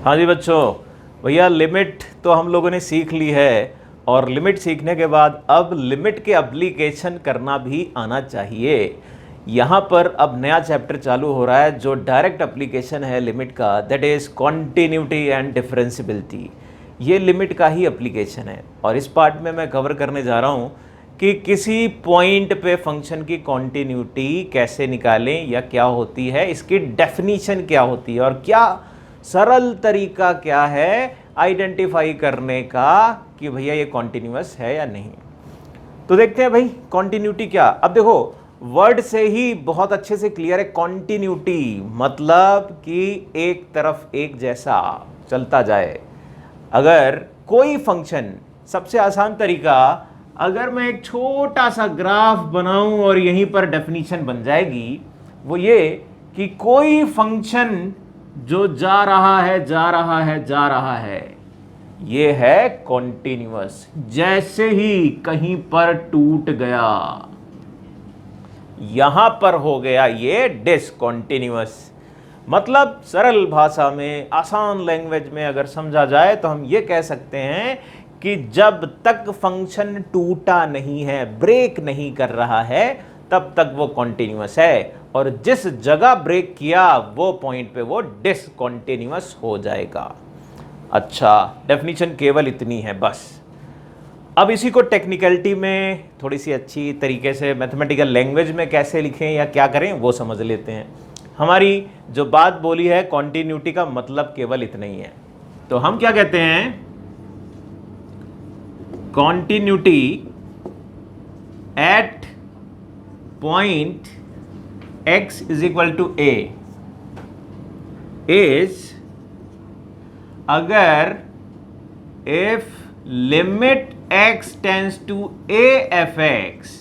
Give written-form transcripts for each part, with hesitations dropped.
हाँ जी बच्चों, भैया लिमिट तो हम लोगों ने सीख ली है और लिमिट सीखने के बाद अब लिमिट के एप्लीकेशन करना भी आना चाहिए। यहाँ पर अब नया चैप्टर चालू हो रहा है जो डायरेक्ट एप्लीकेशन है लिमिट का, that is continuity and differentiability. ये लिमिट का ही एप्लीकेशन है और इस पार्ट में मैं कवर करने जा रहा हूँ कि किसी पॉइंट पे फंक्शन की कॉन्टिन्यूटी कैसे निकालें या क्या होती है, इसकी डेफिनीशन क्या होती है और क्या सरल तरीका क्या है आइडेंटिफाई करने का कि भैया ये कॉन्टिन्यूअस है या नहीं। तो देखते हैं भाई कॉन्टिन्यूटी क्या। अब देखो वर्ड से ही बहुत अच्छे से क्लियर है। कॉन्टिन्यूटी मतलब कि एक तरफ एक जैसा चलता जाए। अगर कोई फंक्शन, सबसे आसान तरीका, अगर मैं एक छोटा सा ग्राफ बनाऊं और यहीं पर डेफिनीशन बन जाएगी, वो ये कि कोई फंक्शन जो जा रहा है जा रहा है जा रहा है, ये है कॉन्टिन्यूअस। जैसे ही कहीं पर टूट गया, यहां पर हो गया ये डिसकॉन्टिन्यूअस। मतलब सरल भाषा में, आसान लैंग्वेज में अगर समझा जाए तो हम ये कह सकते हैं कि जब तक फंक्शन टूटा नहीं है, ब्रेक नहीं कर रहा है, तब तक वो कॉन्टिन्यूअस है और जिस जगह ब्रेक किया वो पॉइंट पे वो डिसकॉन्टिन्यूअस हो जाएगा। अच्छा, डेफिनीशन केवल इतनी है बस। अब इसी को टेक्निकलिटी में थोड़ी सी अच्छी तरीके से मैथमेटिकल लैंग्वेज में कैसे लिखें या क्या करें वो समझ लेते हैं। हमारी जो बात बोली है कॉन्टिन्यूटी का मतलब केवल इतना ही है। तो हम क्या कहते हैं, continuity at point x is equal to a is अगर if limit x tends to a fx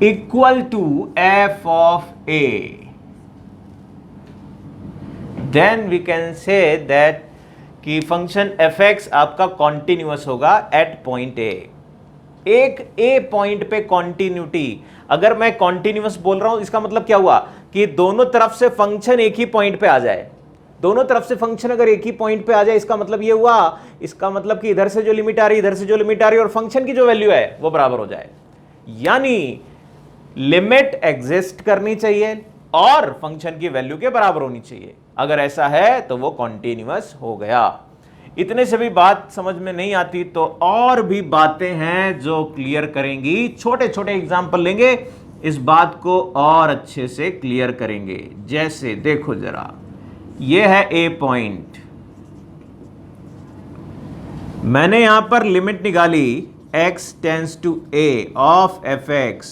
equal to f of a, then we can say that कि फंक्शन fx आपका कॉन्टिन्यूअस होगा एट पॉइंट a। एक ए point पे continuity, अगर मैं continuous बोल रहा हूं इसका मतलब क्या हुआ कि दोनों तरफ से फंक्शन एक ही पॉइंट पे आ जाए। दोनों तरफ से फंक्शन अगर एक ही पॉइंट पे आ जाए, इसका मतलब ये हुआ, इसका मतलब कि इधर से जो लिमिट आ रही, इधर से जो लिमिट आ रही और फंक्शन की जो वैल्यू है वो बराबर हो जाए। यानी लिमिट एग्जिस्ट करनी चाहिए और फंक्शन की वैल्यू के बराबर होनी चाहिए। अगर ऐसा है तो वो कॉन्टिन्यूअस हो गया। इतने से भी बात समझ में नहीं आती तो और भी बातें हैं जो क्लियर करेंगी। छोटे छोटे एग्जांपल लेंगे, इस बात को और अच्छे से क्लियर करेंगे। जैसे देखो जरा, ये है ए पॉइंट, मैंने यहां पर लिमिट निकाली x tends to a of fx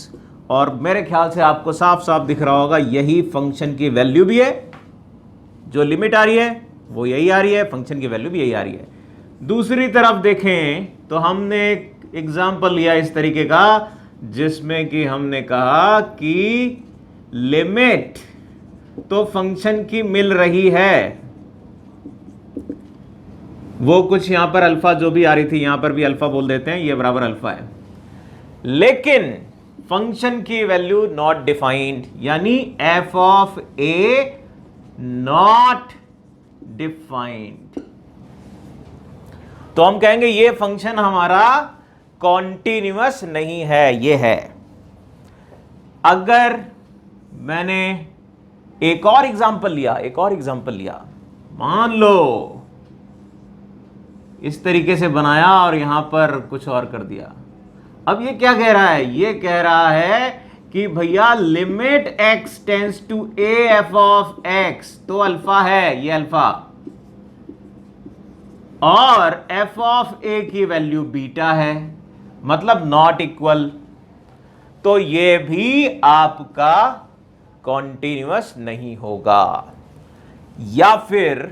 और मेरे ख्याल से आपको साफ साफ दिख रहा होगा यही फंक्शन की वैल्यू भी है। जो लिमिट आ रही है वो यही आ रही है, फंक्शन की वैल्यू भी यही आ रही है। दूसरी तरफ देखें तो हमने एक एग्जांपल लिया इस तरीके का जिसमें कि हमने कहा कि लिमिट तो फंक्शन की मिल रही है, वो कुछ यहां पर अल्फा जो भी आ रही थी यहां पर भी अल्फा बोल देते हैं, ये बराबर अल्फा है, लेकिन फंक्शन की वैल्यू नॉट डिफाइंड, यानी F of A not defined. तो हम कहेंगे ये फंक्शन हमारा कॉन्टिन्यूअस नहीं है, ये है। अगर मैंने एक और एग्जांपल लिया, मान लो इस तरीके से बनाया और यहां पर कुछ और कर दिया। अब ये क्या कह रहा है, ये कह रहा है कि भैया limit x tends to a f of x, तो अल्फा है, ये अल्फा, और f ऑफ a की वैल्यू बीटा है, मतलब नॉट इक्वल। तो ये भी आपका कॉन्टिन्यूअस नहीं होगा। या फिर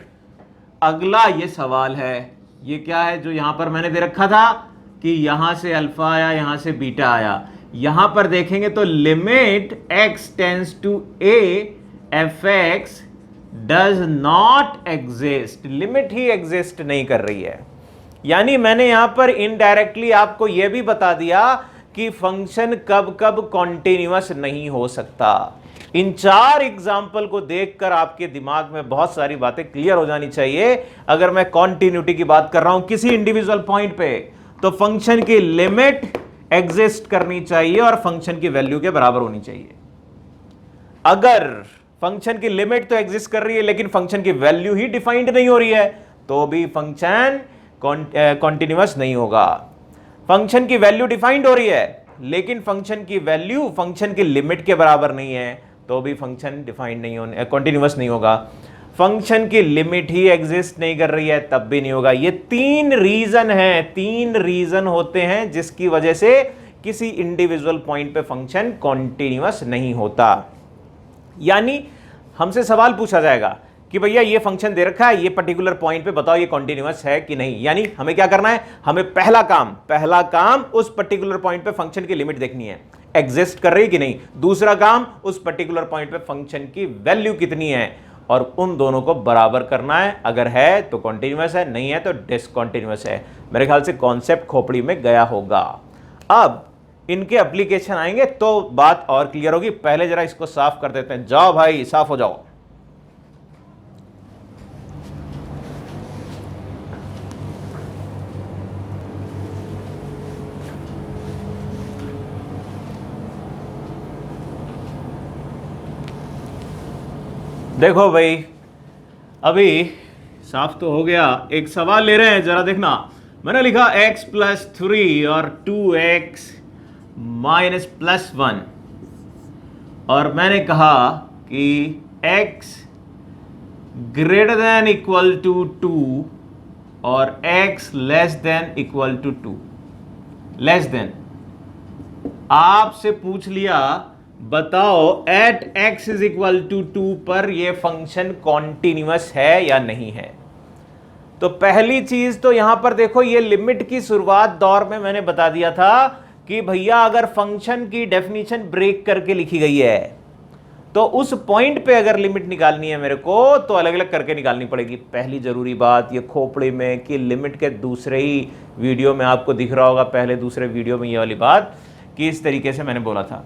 अगला ये सवाल है, ये क्या है जो यहां पर मैंने दे रखा था कि यहां से अल्फा आया, यहां से बीटा आया। यहां पर देखेंगे तो limit x tends to a fx does not exist, limit ही एग्जिस्ट नहीं कर रही है। यानी मैंने यहां पर इनडायरेक्टली आपको यह भी बता दिया कि फंक्शन कब कब कॉन्टिन्यूअस नहीं हो सकता। इन 4 एग्जाम्पल को देखकर आपके दिमाग में बहुत सारी बातें क्लियर हो जानी चाहिए। अगर मैं कॉन्टिन्यूटी की बात कर रहा हूं किसी इंडिविजुअल पॉइंट पे, तो फंक्शन की लिमिट एग्जिस्ट करनी चाहिए और फंक्शन की वैल्यू के बराबर होनी चाहिए। अगर फंक्शन की लिमिट तो एग्जिस्ट कर रही है लेकिन फंक्शन की वैल्यू ही डिफाइंड नहीं हो रही है, तो भी फंक्शन कॉन्टिन्यूअस नहीं होगा। फंक्शन की वैल्यू डिफाइंड हो रही है लेकिन फंक्शन की वैल्यू फंक्शन की लिमिट के बराबर नहीं है, तो भी फंक्शन डिफाइंड नहीं होने, कॉन्टिन्यूअस नहीं होगा। फंक्शन की लिमिट ही एग्जिस्ट नहीं कर रही है, तब भी नहीं होगा। ये 3 रीजन है, 3 रीजन होते हैं जिसकी वजह से किसी इंडिविजुअल पॉइंट पे फंक्शन कॉन्टिन्यूअस नहीं होता। यानी हमसे सवाल पूछा जाएगा कि भैया ये फंक्शन दे रखा है, ये पर्टिकुलर पॉइंट पे बताओ ये कॉन्टिन्यूअस है कि नहीं। यानी हमें क्या करना है, हमें पहला काम उस पर्टिकुलर पॉइंट पे फंक्शन की लिमिट देखनी है, एग्जिस्ट कर रही कि नहीं। दूसरा काम उस पर्टिकुलर पॉइंट पे फंक्शन की वैल्यू कितनी है, और उन दोनों को बराबर करना है। अगर है तो कॉन्टिन्यूअस है, नहीं है तो डिसकॉन्टिन्यूअस है। मेरे ख्याल से कॉन्सेप्ट खोपड़ी में गया होगा। अब इनके एप्लीकेशन आएंगे तो बात और क्लियर होगी। पहले जरा इसको साफ कर देते हैं। जाओ भाई, साफ हो जाओ। देखो भाई, अभी साफ तो हो गया। एक सवाल ले रहे हैं, जरा देखना। मैंने लिखा x + 3 और 2x - +1, और मैंने कहा कि x > 2 और x <= 2। लेस देन, आपसे पूछ लिया बताओ एट x = 2 पर यह फंक्शन कॉन्टिन्यूअस है या नहीं है। तो पहली चीज तो यहां पर देखो, ये लिमिट की शुरुआत दौर में मैंने बता दिया था कि भैया अगर फंक्शन की डेफिनेशन ब्रेक करके लिखी गई है तो उस पॉइंट पे अगर लिमिट निकालनी है मेरे को, तो अलग अलग करके निकालनी पड़ेगी। पहली जरूरी बात ये खोपड़े में कि लिमिट के दूसरे ही वीडियो में आपको दिख रहा होगा, पहले दूसरे वीडियो में ये वाली बात कि इस तरीके से मैंने बोला था।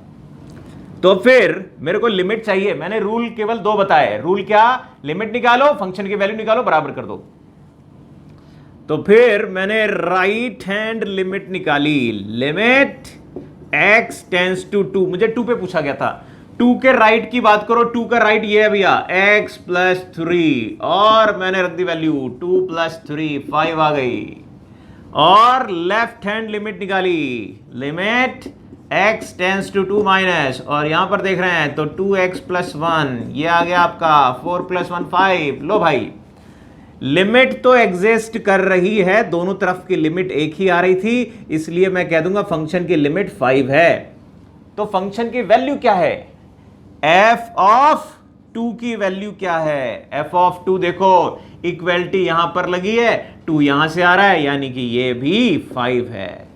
तो फिर मेरे को लिमिट चाहिए। मैंने रूल केवल 2 बताए। रूल क्या? लिमिट निकालो, फंक्शन की वैल्यू निकालो, बराबर कर दो। तो फिर मैंने राइट हैंड लिमिट निकाली। लिमिट x टेंड्स टू 2, मुझे 2 पे पूछा गया था। 2 के राइट की बात करो, 2 का राइट ये है भैया x + 3, और मैंने रख दी वैल्यू 2 + 3 5 आ गई। और लेफ्ट हैंड लिमिट निकाली, limit x tends to 2 minus, और यहां पर देख रहे हैं तो 2x + 1, ये आ गया आपका 4 + 1 5। लो भाई, लिमिट तो एग्जिस्ट कर रही है, दोनों तरफ की लिमिट एक ही आ रही थी, इसलिए मैं कह दूंगा फंक्शन की लिमिट 5 है। तो फंक्शन की वैल्यू क्या है? f(2) की वैल्यू क्या है? f(2) देखो इक्वलिटी यहां पर लगी है, 2 यहां से आ रहा है, यानी कि ये भी 5 है।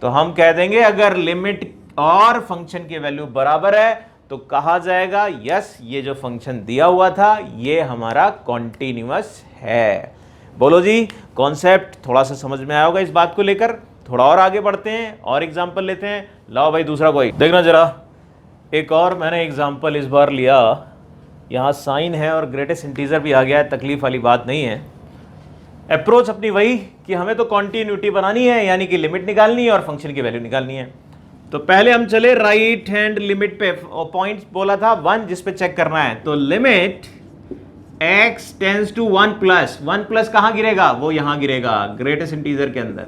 तो हम कह देंगे अगर लिमिट और फंक्शन की वैल्यू बराबर है तो कहा जाएगा यस, ये जो फंक्शन दिया हुआ था ये हमारा कॉन्टिन्यूअस है। बोलो जी, कॉन्सेप्ट थोड़ा सा समझ में आया होगा इस बात को लेकर। थोड़ा और आगे बढ़ते हैं और एग्जांपल लेते हैं। लाओ भाई दूसरा कोई देखना जरा। एक और मैंने एग्जांपल इस बार लिया, यहाँ साइन है और ग्रेटेस्ट इंटीजर भी आ गया है, तकलीफ वाली बात नहीं है। अप्रोच अपनी वही कि हमें तो कॉन्टिन्यूटी बनानी है, यानी कि लिमिट निकालनी है और फंक्शन की वैल्यू निकालनी है। तो पहले हम चले राइट हैंड लिमिट पे। पॉइंट बोला था 1 जिस पे चेक करना है। तो limit x tends to 1 plus, 1 plus कहां गिरेगा? वो यहां गिरेगा ग्रेटेस्ट इंटीजर के अंदर।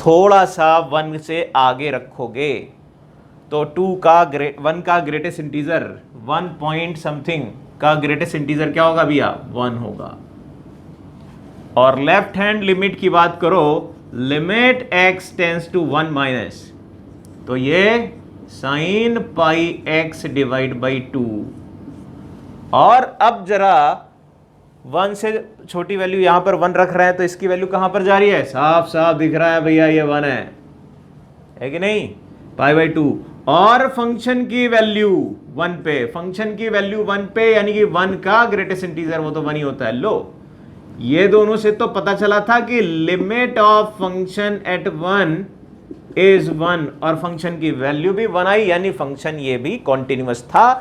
थोड़ा सा 1 से आगे रखोगे तो 1 का ग्रेटेस्ट इंटीजर 1 पॉइंट समथिंग का ग्रेटेस्ट इंटीजर क्या होगा भैया? 1 होगा। और लेफ्ट हैंड लिमिट की बात करो, limit x tends to 1 minus, तो ये sin πx/2। और अब जरा 1 से छोटी वैल्यू यहां पर 1 रख रहे हैं तो इसकी वैल्यू कहां पर जा रही है? साफ साफ दिख रहा है भैया, ये 1 है कि नहीं? π/2। और फंक्शन की वैल्यू 1 पे, फंक्शन की वैल्यू 1 पे, यानी कि 1 का ग्रेटेस्ट इंटीजर वो तो 1 ही होता है। लो, ये दोनों से तो पता चला था कि limit of function at 1 is 1 और फंक्शन की वैल्यू भी 1 आई, यानी फंक्शन ये भी कॉन्टिन्यूअस था।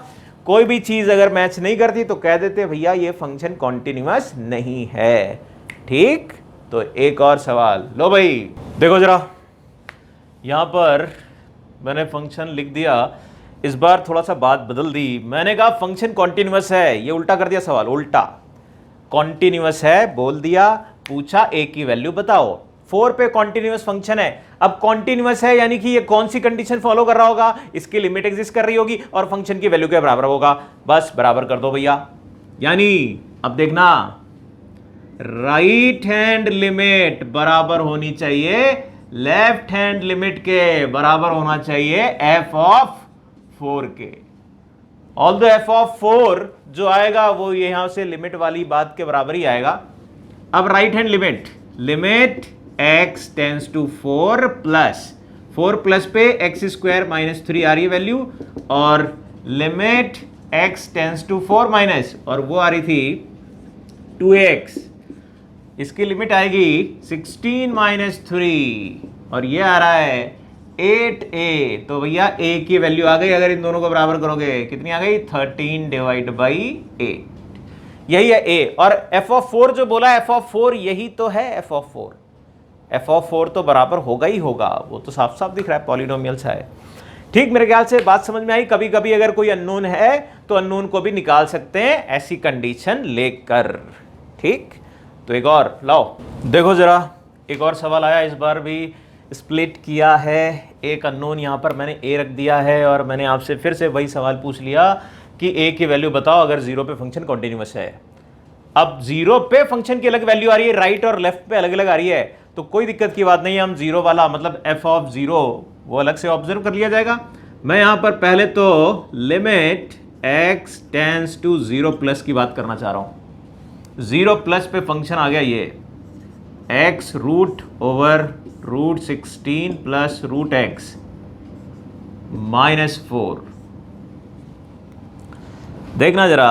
कोई भी चीज अगर मैच नहीं करती तो कह देते भैया ये फंक्शन कॉन्टिन्यूअस नहीं है। ठीक, तो एक और सवाल लो भाई, देखो जरा, यहां पर मैंने फंक्शन लिख दिया, इस बार थोड़ा सा बात बदल दी। मैंने कहा फंक्शन कॉन्टिन्यूअस है, ये उल्टा कर दिया सवाल, उल्टा। कॉन्टिन्यूअस है बोल दिया, पूछा ए की वैल्यू बताओ। 4 पे कॉन्टिन्यूअस फंक्शन है। अब कॉन्टिन्यूअस है यानी कि ये कौन सी कंडीशन फॉलो कर रहा होगा, इसकी लिमिट एग्जिस्ट कर रही होगी और फंक्शन की वैल्यू के बराबर होगा। बस बराबर कर दो भैया। यानी अब देखना, राइट हैंड लिमिट बराबर होनी चाहिए लेफ्ट हैंड लिमिट के, बराबर होना चाहिए f ऑफ 4 के। ऑल्दो f ऑफ 4 जो आएगा वो यहां से लिमिट वाली बात के बराबर ही आएगा। अब right hand limit, limit x tends to 4 plus 4 plus पे x स्क्वायर माइनस 3 आ रही है वैल्यू, और limit x tends to 4 minus, और वो आ रही थी 2x, इसकी लिमिट आएगी 16 माइनस 3, और ये आ रहा है 8a। तो भैया a की वैल्यू आ गई, अगर इन दोनों को बराबर करोगे कितनी आ गई, 13 डिवाइड बाई 8, यही है a। और f ऑफ 4 जो बोला, f ऑफ 4 यही तो है, f ऑफ 4, f ऑफ 4 तो बराबर होगा ही होगा, वो तो साफ साफ दिख रहा है, पॉलिनोमियल सा है। ठीक, मेरे ख्याल से बात समझ में आई। कभी कभी अगर कोई अननोन है तो अननोन को भी निकाल सकते हैं ऐसी कंडीशन लेकर। ठीक, तो एक और लाओ, देखो जरा, एक और सवाल आया, इस बार भी स्प्लिट किया है। एक अननोन यहां पर मैंने a रख दिया है, और मैंने आपसे फिर से वही सवाल पूछ लिया कि a की वैल्यू बताओ अगर 0 पे फंक्शन कॉन्टिन्यूअस है। अब 0 पे फंक्शन की अलग वैल्यू आ रही है, राइट और लेफ्ट पे अलग अलग आ रही है, तो कोई दिक्कत की बात नहीं है। हम 0 वाला मतलब f ऑफ 0 वो अलग से ऑब्जर्व कर लिया जाएगा। मैं यहां पर पहले तो limit x tends to 0 plus की बात करना चाह रहा हूं। 0 प्लस पे फंक्शन आ गया ये x root over root 16 plus root x minus 4। देखना जरा,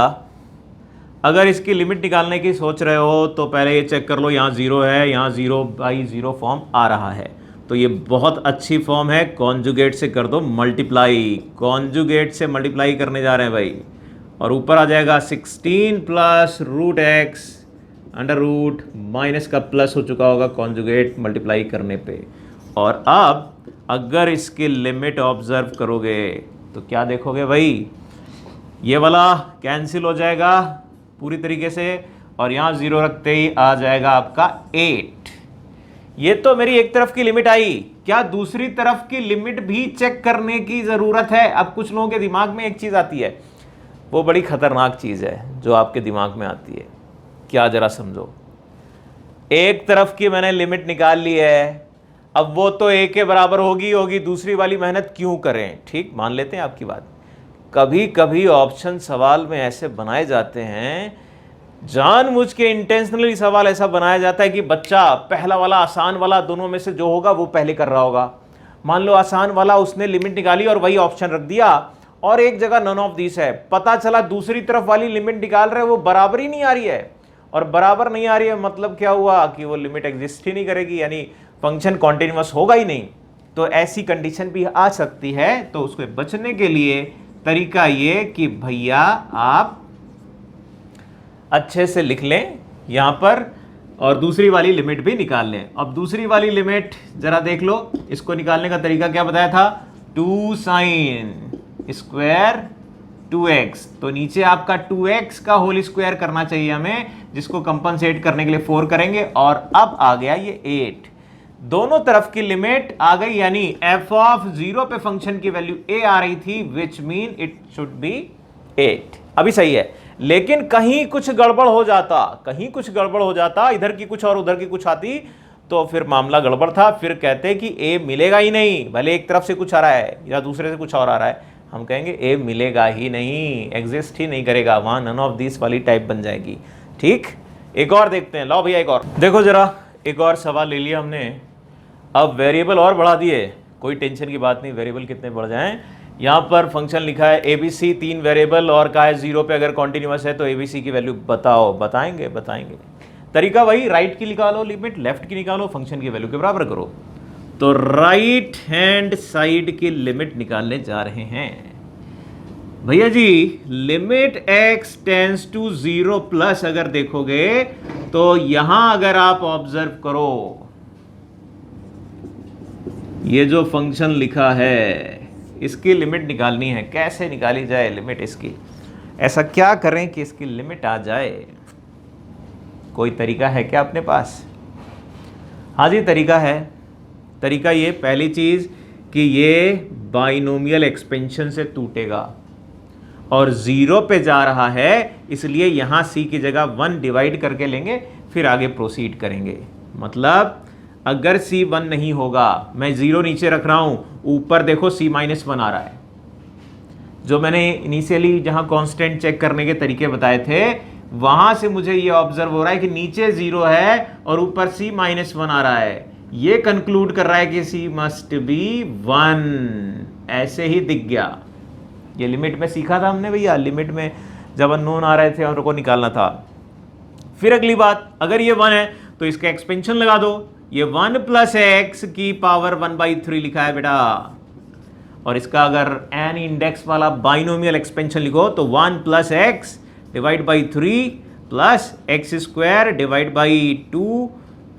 अगर इसकी लिमिट निकालने की सोच रहे हो तो पहले ये चेक कर लो, यहाँ 0 है, यहाँ 0/0 फॉर्म आ रहा है, तो ये बहुत अच्छी फॉर्म है। कॉन्जुगेट से कर दो मल्टीप्लाई, कॉन्जुगेट से मल्टीप्लाई करने जा रहे हैं भाई, और ऊपर आ जाएगा 16 plus root x under root, minus का प्लस हो चुका होगा कॉन्जुगेट मल्टीप्लाई करने पे। और अब अगर इसकी लिमिट ऑब्जर्व करोगे तो क्या देखोगे भाई, ये वाला कैंसिल हो जाएगा पूरी तरीके से, और यहाँ 0 रखते ही आ जाएगा आपका 8। ये तो मेरी एक तरफ की लिमिट आई, क्या दूसरी तरफ की लिमिट भी चेक करने की जरूरत है? अब कुछ लोगों के दिमाग में एक चीज आती है, वो बड़ी खतरनाक चीज है जो आपके दिमाग में आती है, क्या जरा समझो। एक तरफ की मैंने लिमिट निकाल ली है, अब वो तो a के बराबर होगी, दूसरी वाली मेहनत क्यों करें? ठीक, मान लेते हैं आपकी बात। कभी कभी ऑप्शन सवाल में ऐसे बनाए जाते हैं, जानबूझ के इंटेंशनली सवाल ऐसा बनाया जाता है कि बच्चा पहला वाला आसान वाला दोनों में से जो होगा वो पहले कर रहा होगा। मान लो आसान वाला उसने लिमिट निकाली और वही ऑप्शन रख दिया, और एक जगह नन ऑफ दिस है, पता चला दूसरी तरफ वाली लिमिट निकाल रहे वो बराबर ही नहीं आ रही है, और बराबर नहीं आ रही है मतलब क्या हुआ कि वो लिमिट एग्जिस्ट ही नहीं करेगी, यानी फंक्शन कॉन्टिन्यूअस होगा ही नहीं। तो ऐसी कंडीशन भी आ सकती है, तो उसको बचने के लिए तरीका ये कि भैया आप अच्छे से लिख लें यहां पर, और दूसरी वाली लिमिट भी निकाल लें। अब दूसरी वाली लिमिट जरा देख लो, इसको निकालने का तरीका क्या बताया था, 2 साइन स्क्वायर 2x, तो नीचे आपका 2x का होल स्क्वायर करना चाहिए हमें, जिसको कंपनसेट करने के लिए 4 करेंगे, और अब आ गया ये 8। दोनों तरफ की लिमिट आ गई, यानी f ऑफ 0 पे फंक्शन की वैल्यू a आ रही थी, which mean it should be 8। अभी सही है, लेकिन कहीं कुछ गड़बड़ हो जाता, इधर की कुछ और उधर की कुछ आती, तो फिर मामला गड़बड़ था। फिर कहते कि a मिलेगा ही नहीं, भले एक तरफ से कुछ आ रहा है या दूसरे से कुछ और आ रहा है, हम कहेंगे a मिलेगा ही नहीं, एग्जिस्ट ही नहीं करेगा, वहां नन ऑफ दिस वाली टाइप बन जाएगी। ठीक, एक और देखते हैं, लाओ भैया एक और देखो जरा, एक और सवाल ले लिया हमने। अब वेरिएबल और बढ़ा दिए, कोई टेंशन की बात नहीं, वेरिएबल कितने बढ़ जाएं। यहाँ पर फंक्शन लिखा है ABC 3 वेरिएबल, और कहा है 0 पे अगर कॉन्टिन्यूअस है तो ABC की वैल्यू बताओ। बताएंगे तरीका वही, राइट की निकालो लिमिट, लेफ्ट की निकालो, फंक्शन की वैल्यू के बराबर करो। तो राइट हैंड साइड की लिमिट निकालने जा रहे हैं भैया जी। Limit x tends to 0 plus अगर देखोगे तो यहां अगर आप ऑब्जर्व करो, ये जो फंक्शन लिखा है इसकी लिमिट निकालनी है। कैसे निकाली जाए लिमिट इसकी? ऐसा क्या करें कि इसकी लिमिट आ जाए? कोई तरीका है क्या अपने पास? हाँ जी, तरीका है। तरीका ये, पहली चीज कि ये बाइनोमियल एक्सपेंशन से टूटेगा और 0 पे जा रहा है, इसलिए यहां c की जगह 1 डिवाइड करके लेंगे, फिर आगे प्रोसीड करेंगे। मतलब अगर c 1 नहीं होगा, मैं 0 नीचे रख रहा हूं, ऊपर देखो c -1 आ रहा है। जो मैंने इनिशियली जहां कांस्टेंट चेक करने के तरीके बताए थे, वहां से मुझे ये ऑब्जर्व हो रहा है कि नीचे 0 है और ऊपर c -1 आ रहा है। ये कंक्लूड कर रहा है कि c मस्ट बी 1। ऐसे ही दिख गया। ये लिमिट में सीखा था हमने भैया, लिमिट में जब अननोन आ रहे थे और को निकालना था। फिर अगली बात, अगर ये 1 है तो इसका एक्सपेंशन लगा दो। ये 1 प्लस एक्स की पावर 1/3 लिखा है बेटा, और इसका अगर n इंडेक्स वाला बाइनोमियल एक्सपेंशन लिखो तो 1 plus x divide by 3 plus x square divide by 2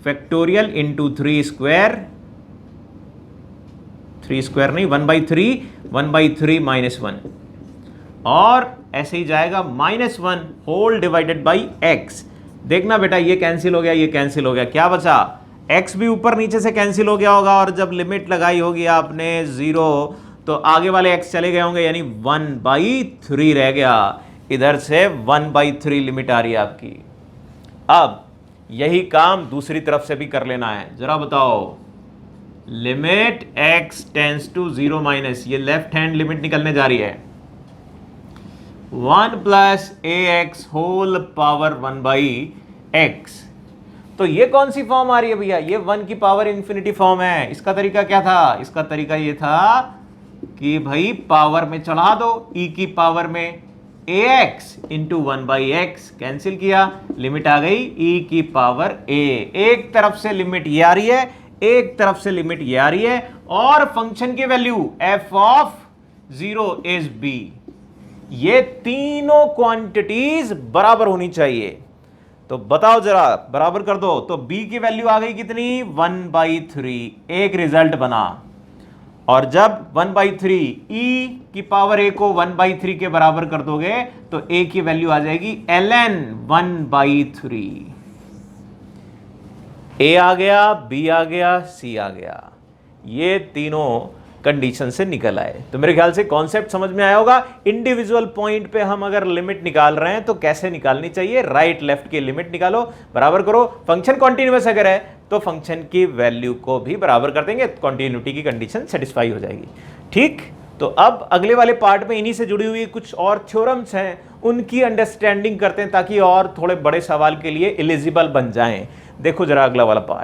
factorial into 3 square, 3 square नहीं 1/3 माइनस 1, और ऐसे ही जाएगा -1 होल डिवाइडेड बाई x। देखना बेटा, ये कैंसिल हो गया, ये कैंसिल हो गया, क्या बचा? x भी ऊपर नीचे से कैंसिल हो गया होगा, और जब लिमिट लगाई होगी आपने 0 तो आगे वाले x चले गए होंगे, यानी 1/3 रह गया। इधर से 1/3 लिमिट आ रही है आपकी। अब यही काम दूसरी तरफ से भी कर लेना है। जरा बताओ, limit x tends to 0 minus, ये लेफ्ट हैंड लिमिट निकलने जा रही है, 1 plus ax whole power 1/x। तो ये कौन सी फॉर्म आ रही है भैया? ये 1 की पावर इंफिनिटी फॉर्म है। इसका तरीका क्या था? इसका तरीका ये था कि भाई पावर में चढ़ा दो, e की पावर में ax इंटू 1/x, कैंसिल किया, लिमिट आ गई e की पावर a। एक तरफ से लिमिट ये आ रही है, एक तरफ से लिमिट ये आ रही है, और फंक्शन की value f of 0 is b। ये तीनों क्वांटिटीज बराबर होनी चाहिए। तो बताओ जरा, बराबर कर दो, तो b की वैल्यू आ गई कितनी? 1/3। एक रिजल्ट बना। और जब 1/3 e की पावर a को 1/3 के बराबर कर दोगे तो a की वैल्यू आ जाएगी ln 1/3। a आ गया, b आ गया, c आ गया। ये तीनों कंडीशन से निकल आए। तो मेरे ख्याल से कॉन्सेप्ट समझ में आया होगा। इंडिविजुअल पॉइंट पे हम अगर लिमिट निकाल रहे हैं तो कैसे निकालनी चाहिए? राइट लेफ्ट की लिमिट निकालो, बराबर करो। फंक्शन कॉन्टिन्यूअस अगर है तो फंक्शन की वैल्यू को भी बराबर कर देंगे, कॉन्टिन्यूटी की कंडीशन सेटिस्फाई हो जाएगी। ठीक, तो अब अगले वाले पार्ट में इन्हीं से जुड़ी हुई कुछ और थ्योरम्स हैं, उनकी अंडरस्टैंडिंग करते हैं ताकि और थोड़े बड़े सवाल के लिए एलिजिबल बन जाएं। देखो जरा अगला वाला पार्ट।